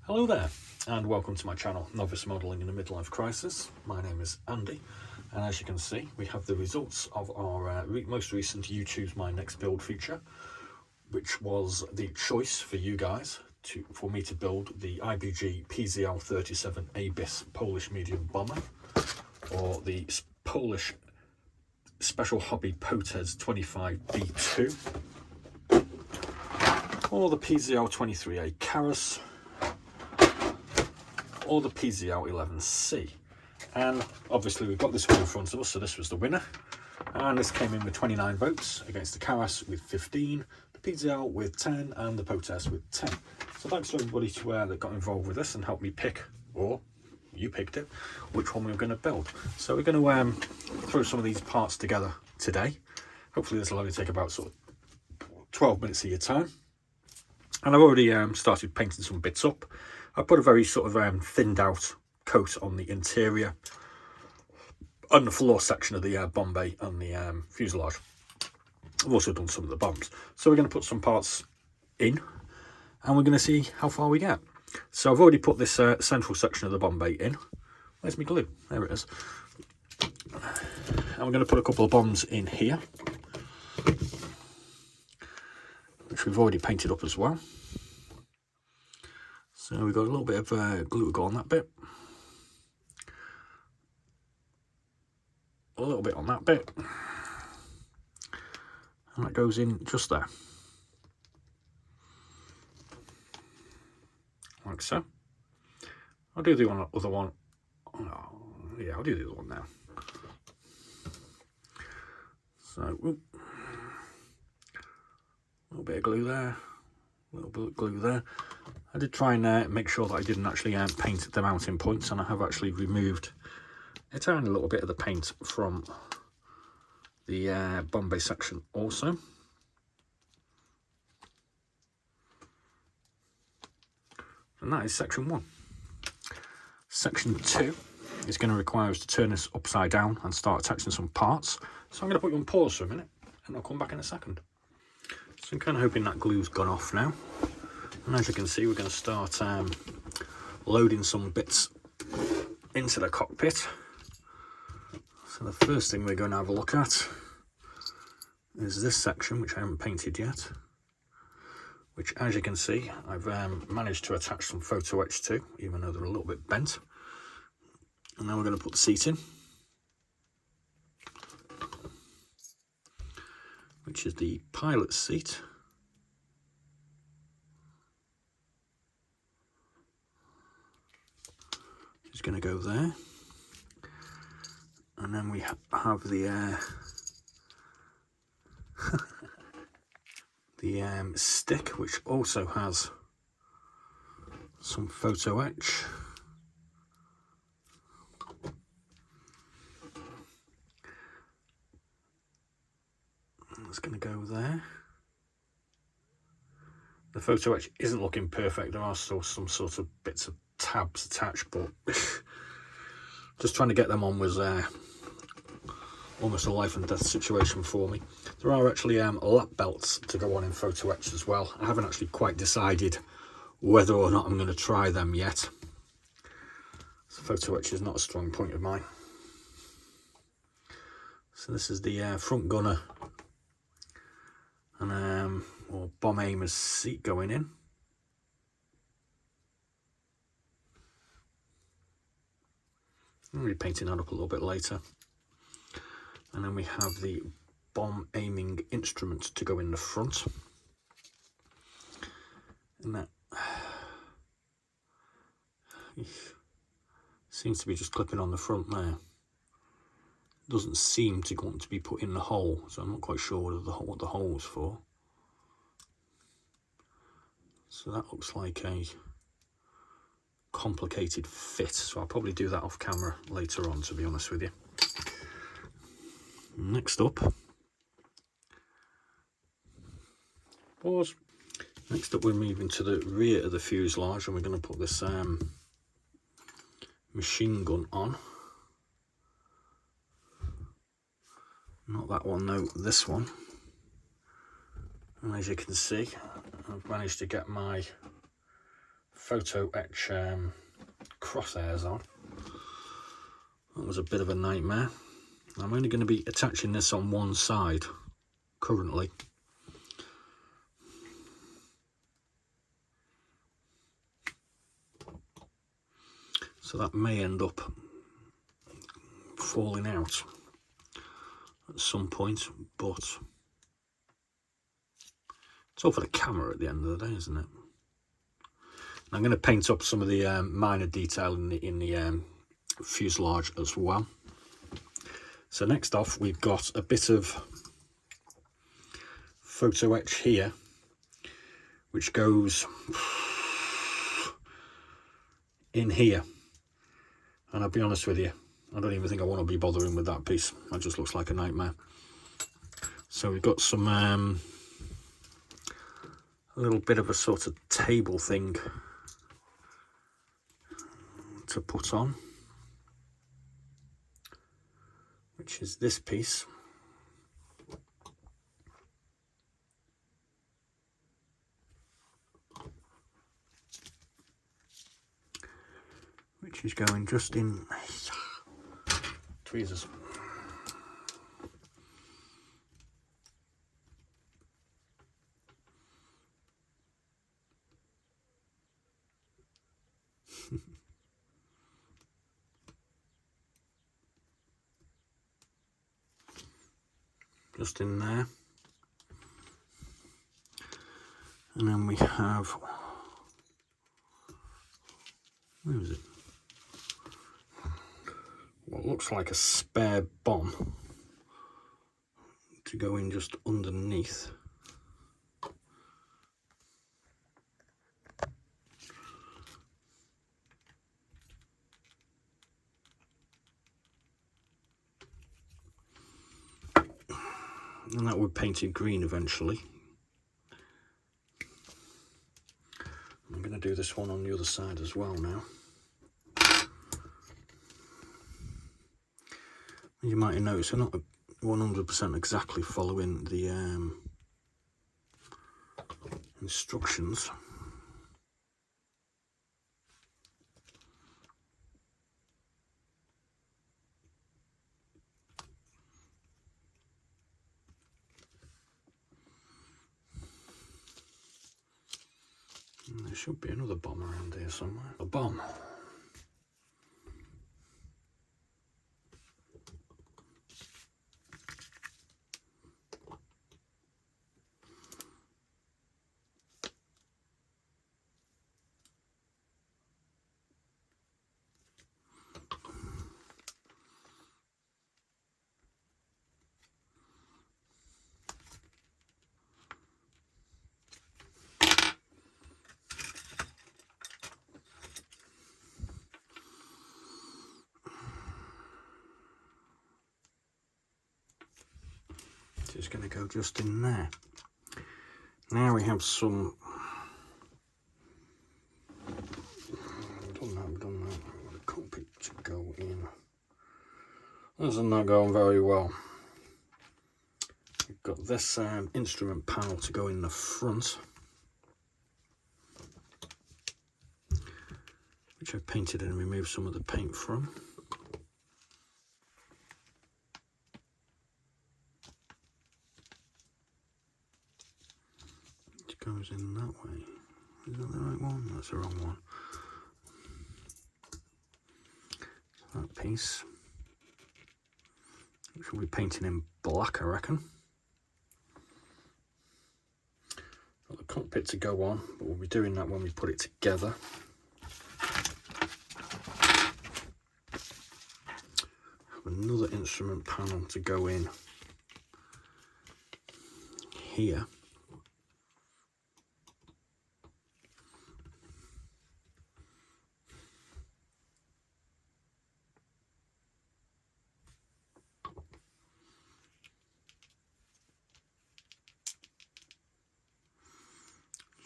Hello there, and welcome to my channel, Novice Modelling in a Midlife Crisis. My name is Andy, and as you can see, we have the results of our most recent You Choose My Next Build feature, which was the choice for you guys for me to build the IBG PZL-37 ABIS Polish Medium Bomber, or the Polish Special Hobby Potez 25B2, or the PZL-23A Karas, or the PZL-11C. And obviously we've got this one in front of us, so this was the winner, and this came in with 29 votes against the Karas with 15, the PZL with 10, and the Potez with 10. So thanks to everybody that got involved with this and helped me pick, or you picked it, which one we were going to build. So we're going to throw some of these parts together today. Hopefully this will only take about sort of 12 minutes of your time. And I've already started painting some bits up. I put a very sort of thinned out coat on the interior and the floor section of the bomb bay and the fuselage. I've also done some of the bombs. So we're going to put some parts in and we're going to see how far we get. So I've already put this central section of the bomb bay in. Where's my glue? There it is. And we're going to put a couple of bombs in here, which we've already painted up as well. So we've got a little bit of glue to go on that bit, a little bit on that bit, and that goes in just there, like so. I'll do the other one. Oh, yeah, I'll do the other one now. So, a little bit of glue there, a little bit of glue there. I did try and make sure that I didn't actually paint the mounting points, and I have actually removed a tiny little bit of the paint from the bomb bay section also. And that is section 1. Section 2 is going to require us to turn this upside down and start attaching some parts. So I'm going to put you on pause for a minute and I'll come back in a second. So I'm kind of hoping that glue's gone off now. And as you can see, we're going to start loading some bits into the cockpit. So the first thing we're going to have a look at is this section, which I haven't painted yet, which, as you can see, I've managed to attach some photo etch to, even though they're a little bit bent. And now we're going to put the seat in, which is the pilot's seat. It's going to go there, and then we have the the stick, which also has some photo etch. It's going to go there. The photo etch isn't looking perfect. There are still some sort of bits of tabs attached, but just trying to get them on was almost a life and death situation for me. There are actually lap belts to go on in photo etch as well. I haven't actually quite decided whether or not I'm going to try them yet. So photo etch is not a strong point of mine. So this is the front gunner and or bomb aimer's seat going in. I'm going to be painting that up a little bit later. And then we have the bomb aiming instrument to go in the front. And that seems to be just clipping on the front there. Doesn't seem to want to be put in the hole, so I'm not quite sure what the hole is for. So that looks like a complicated fit, so I'll probably do that off camera later on, to be honest with you. Next up, pause. Next up, we're moving to the rear of the fuselage, and we're going to put this machine gun on. Not that one though, this one. And as you can see, I've managed to get my photo etch crosshairs on. That was a bit of a nightmare. I'm only going to be attaching this on one side currently. So that may end up falling out at some point, but it's all for the camera at the end of the day, isn't it? I'm going to paint up some of the minor detail in the fuselage as well. So next off, we've got a bit of photo etch here, which goes in here. And I'll be honest with you, I don't even think I want to be bothering with that piece. That just looks like a nightmare. So we've got some a little bit of a sort of table thing to put on, which is this piece. Which is going just in tweezers. Just in there. And then we have, where is it? What looks like a spare bomb to go in just underneath. And that would paint it green eventually. I'm going to do this one on the other side as well now. You might have noticed I'm not 100% exactly following the instructions. And there should be another bomb around here somewhere. A bomb. It's going to go just in there. Now we have some. We've done that. We've got a cockpit to go in. Isn't that going very well? We've got this instrument panel to go in the front, which I've painted and removed some of the paint from. It goes in that way. Is that the right one? That's the wrong one. So that piece, which we'll be painting in black, I reckon. Got the cockpit to go on, but we'll be doing that when we put it together. Have another instrument panel to go in here.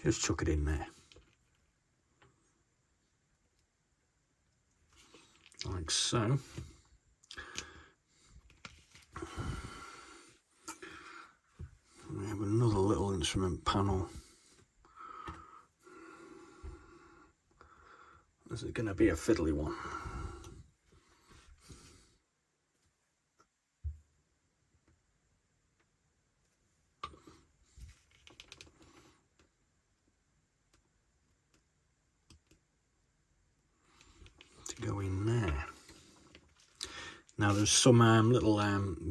Just chuck it in there. Like so. We have another little instrument panel This is going to be a fiddly one. To go in there. Now there's some little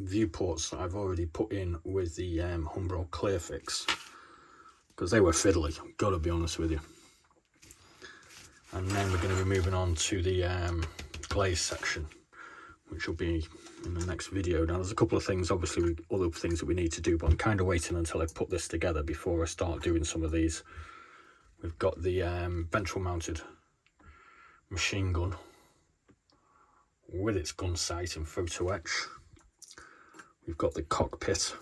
viewports that I've already put in with the Umbro Clear Fix, because they were fiddly, gotta be honest with you. And then we're going to be moving on to the glaze section, which will be in the next video. Now there's a couple of things, obviously other things that we need to do, but I'm kind of waiting until I put this together before I start doing some of these. We've got the ventral mounted machine gun with its gun sight and photo etch. We've got the cockpit,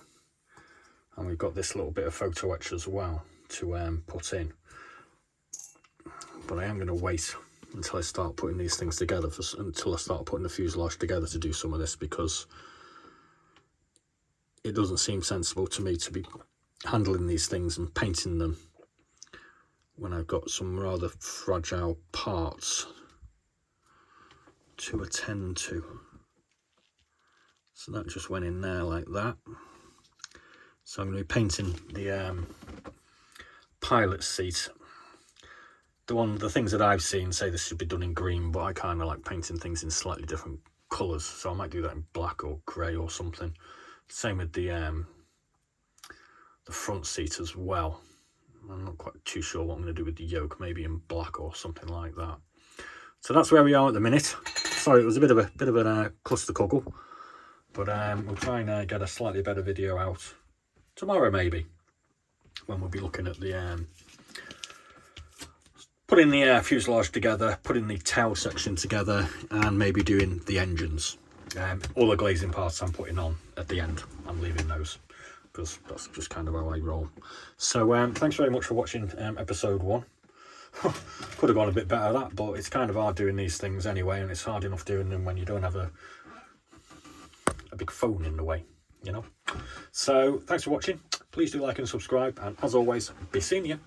and we've got this little bit of photo etch as well to put in. But I am going to wait until I start putting these things together, until I start putting the fuselage together to do some of this, because it doesn't seem sensible to me to be handling these things and painting them when I've got some rather fragile parts to attend to. So that just went in there like that. So I'm going to be painting the pilot seat. The things that I've seen say this should be done in green, but I kind of like painting things in slightly different colours, so I might do that in black or grey or something. Same with the front seat as well. I'm not quite too sure what I'm going to do with the yoke, maybe in black or something like that. So that's where we are at the minute. Sorry, it was a bit of a clustercuckle, but we'll try and get a slightly better video out tomorrow, maybe, when we'll be looking at the putting the fuselage together, putting the tail section together, and maybe doing the engines. All the glazing parts I'm putting on at the end, I'm leaving those, because that's just kind of how I roll. So thanks very much for watching episode 1. Could have gone a bit better that, but it's kind of hard doing these things anyway, and it's hard enough doing them when you don't have a big phone in the way, you know. So thanks for watching. Please do like and subscribe, and as always, be seeing you.